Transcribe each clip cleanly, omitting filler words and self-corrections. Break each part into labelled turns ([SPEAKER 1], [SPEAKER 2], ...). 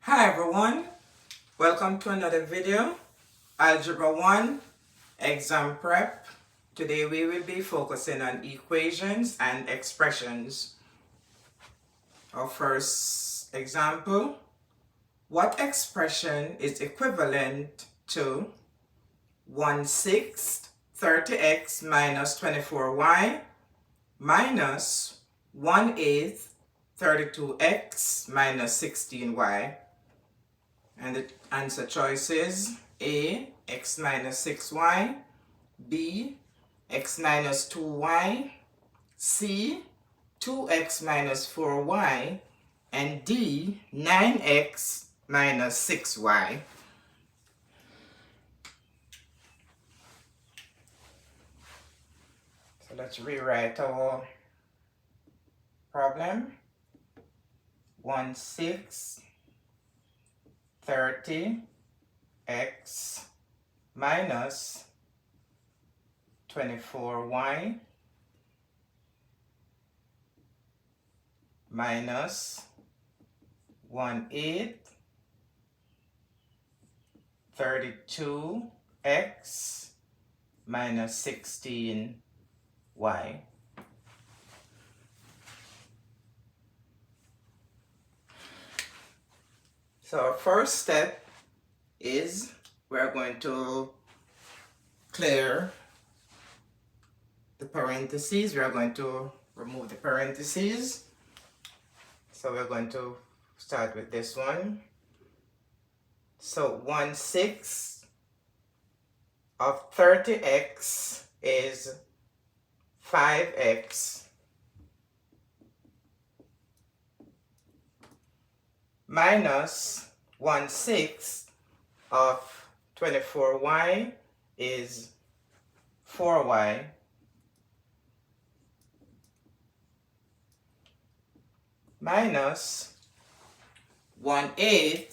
[SPEAKER 1] Hi everyone, welcome to another video, Algebra 1 exam prep. Today we will be focusing on equations and expressions. Our first example, what expression is equivalent to 1/6 30x minus 24y minus 1/8 32x minus 16y? And the answer choices: A, x minus 6y, B, x minus 2y, C, 2x minus 4y, and D, 9x minus 6y. So let's rewrite our problem. 1/6 30x minus 24y minus 1/8 32x minus 16y. So our first step is we're going to clear the parentheses. We are going to remove the parentheses. So we're going to start with this one. So 1/6 of 30x is 5x minus 1/6 of 24y is 4y minus 1/8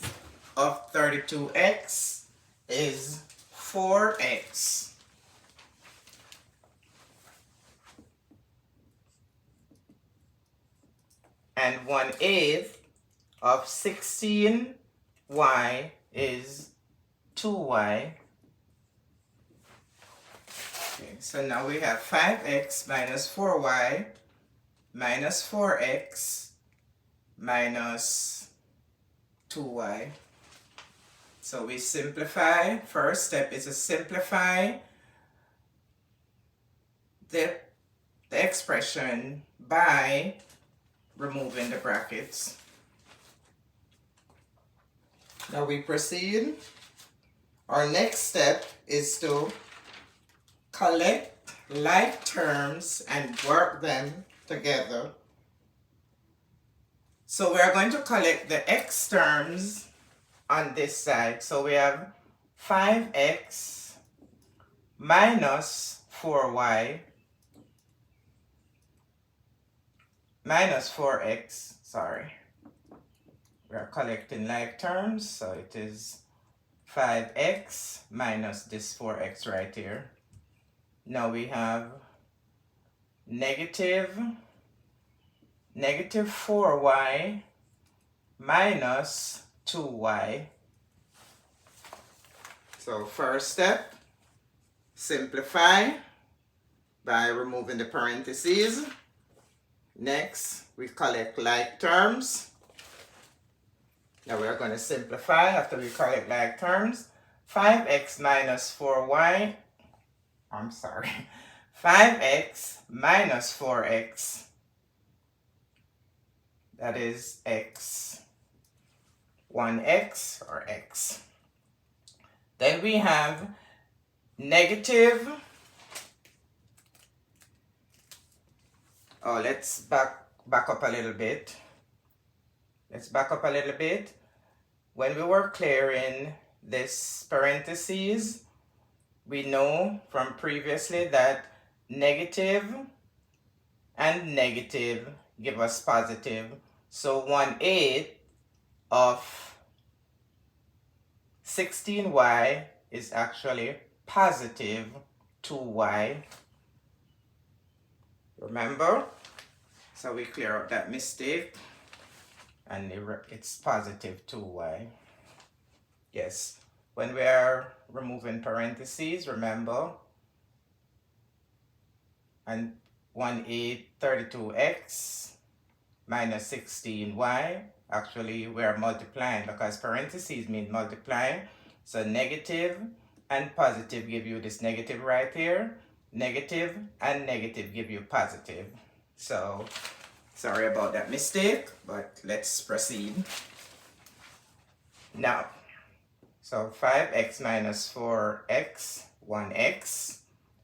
[SPEAKER 1] of 32x is 4x and 1/8 of 16y is 2y. Okay, so now we have 5x minus 4y minus 4x minus 2y. So we simplify. First step is to simplify the expression by removing the brackets. Now we proceed. Our next step is to collect like terms and work them together. So we are going to collect the x terms on this side. So we have 5x minus 4y minus 4x, sorry. We are collecting like terms, so it is 5x minus this 4x right here. Now we have negative 4y minus 2y. So first step, simplify by removing the parentheses. Next, we collect like terms. Now we are going to simplify after we collect like terms. 5x minus 4y, 5x minus 4x, that is x, 1x or x. Then we have negative, let's back up a little bit. When we were clearing this parentheses, we know from previously that negative and negative give us positive. So 1/8 of 16y is actually positive 2y. Remember? So we clear up that mistake. and it's positive 2y. Yes, when we are removing parentheses, remember, and 32x minus 16y, actually we are multiplying because parentheses mean multiplying. So negative and positive give you this negative right here. Negative and negative give you positive. So sorry about that mistake, but let's proceed. Now, so 5x minus 4x, 1x,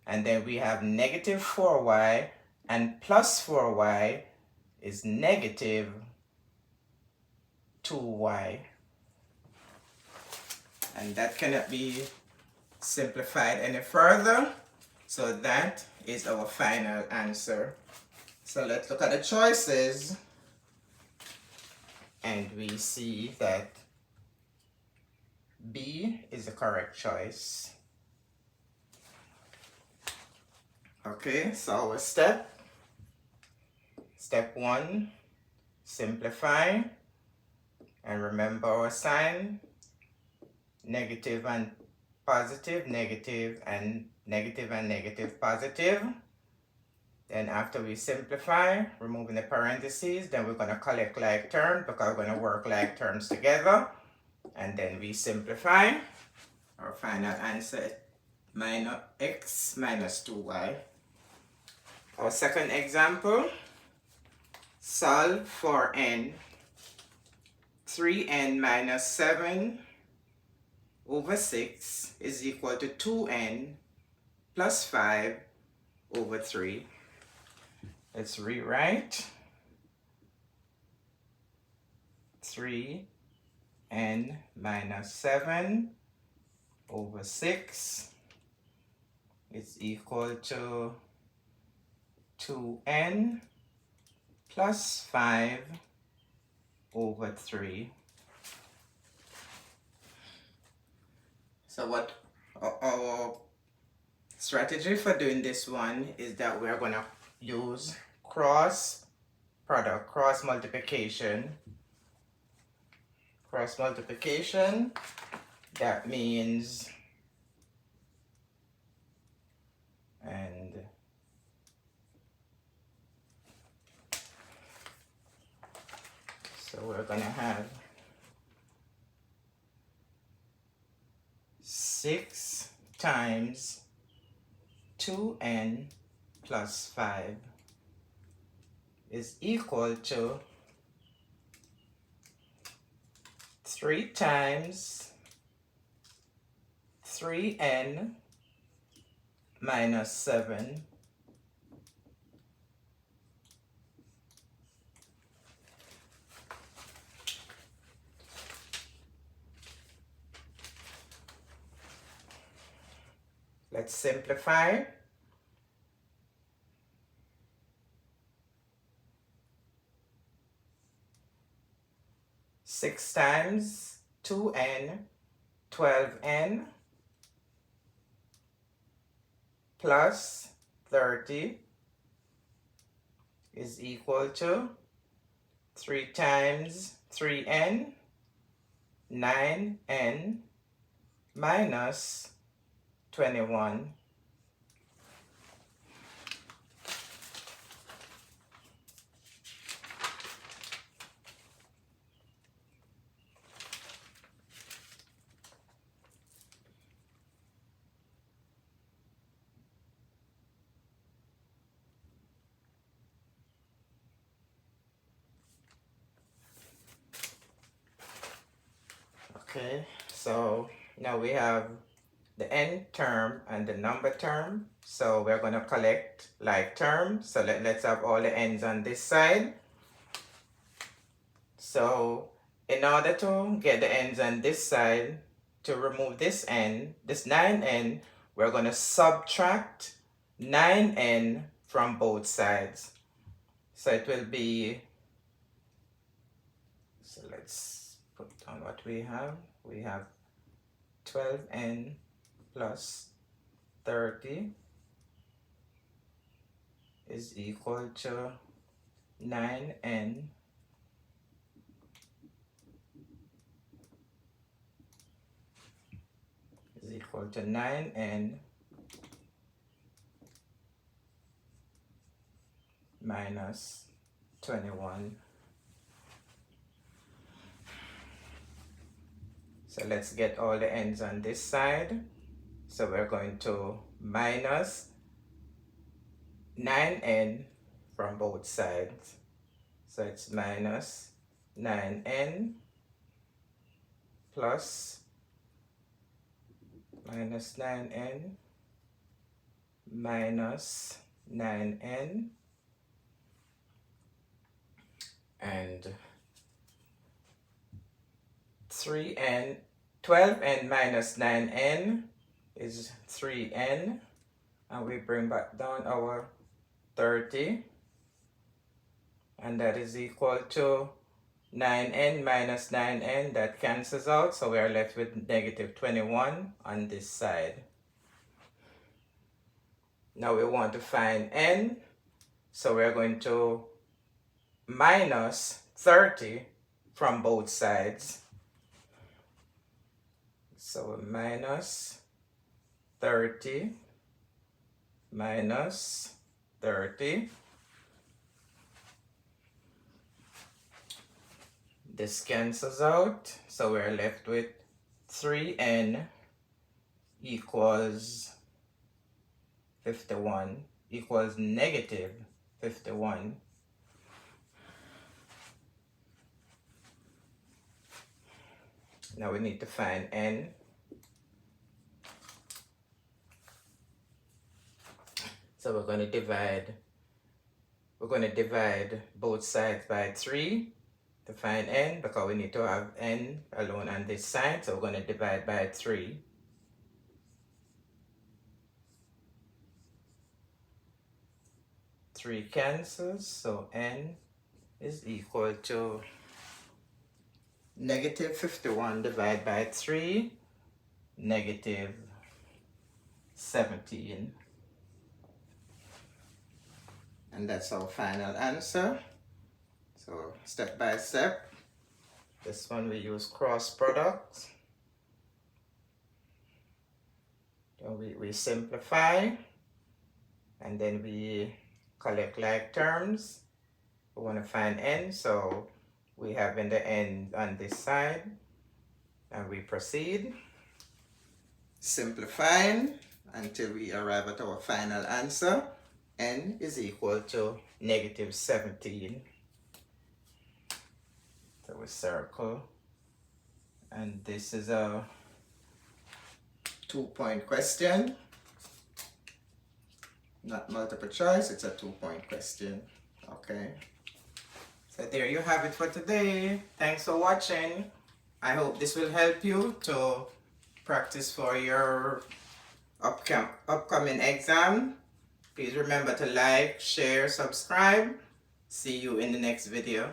[SPEAKER 1] and then we have negative 4y and plus 4y is negative 2y. And that cannot be simplified any further. So that is our final answer. So let's look at the choices. And we see that B is the correct choice. Okay, so our step 1, simplify, and remember our sign, negative and positive, negative and negative, positive. Then after we simplify, removing the parentheses, then we're going to collect like terms because we're going to work like terms together. And then we simplify. Our final answer minus x minus 2y. Our second example, solve for n. 3n minus 7 over 6 is equal to 2n plus 5 over 3. Let's rewrite. 3n minus 7 over 6 is equal to 2n plus 5 over 3. So what our strategy for doing this one is that we're going to use cross product, cross multiplication. Cross multiplication, that means, and so we're going to have 6 times 2n plus 5 is equal to 3 times 3n minus 7 Let's simplify. Six times 2n, 12n, plus 30 is equal to 3 times 3n, 9n, minus 21. Okay, so now we have the n term and the number term. So we're going to collect like terms. So let's have all the n's on this side. So in order to get the n's on this side, to remove this n, this 9n, we're going to subtract 9n from both sides. So it will be, so let's put down what we have. We have 12n plus 30 is equal to 9n equal to 9n minus 21. So let's get all the n's on this side. So we're going to minus 9n from both sides. So it's minus 9n plus minus 9n minus 9n and 3n. 12n minus 9n is 3n, and we bring back down our 30, and that is equal to 9n minus 9n. That cancels out, so we are left with negative 21 on this side. Now we want to find n, so we're going to minus 30 from both sides. So minus 30 minus 30. This cancels out, so we're left with 3n equals 51, equals negative 51. Now we need to find n. So we're going to divide both sides by 3 to find n, because we need to have n alone on this side. So we're going to divide by 3. Three cancels, so n is equal to negative 51 divided by 3, negative 17. And that's our final answer. So step by step, this one we use cross products. So we simplify, and then we collect like terms. We want to find n, so we have in the n on this side, and we proceed simplifying until we arrive at our final answer. N is equal to negative 17. So we circle, and this is a 2-point question, not multiple choice, it's a 2-point question. Okay, so there you have it for today. Thanks for watching. I hope this will help you to practice for your upcoming exam. Please remember to like, share, subscribe. See you in the next video.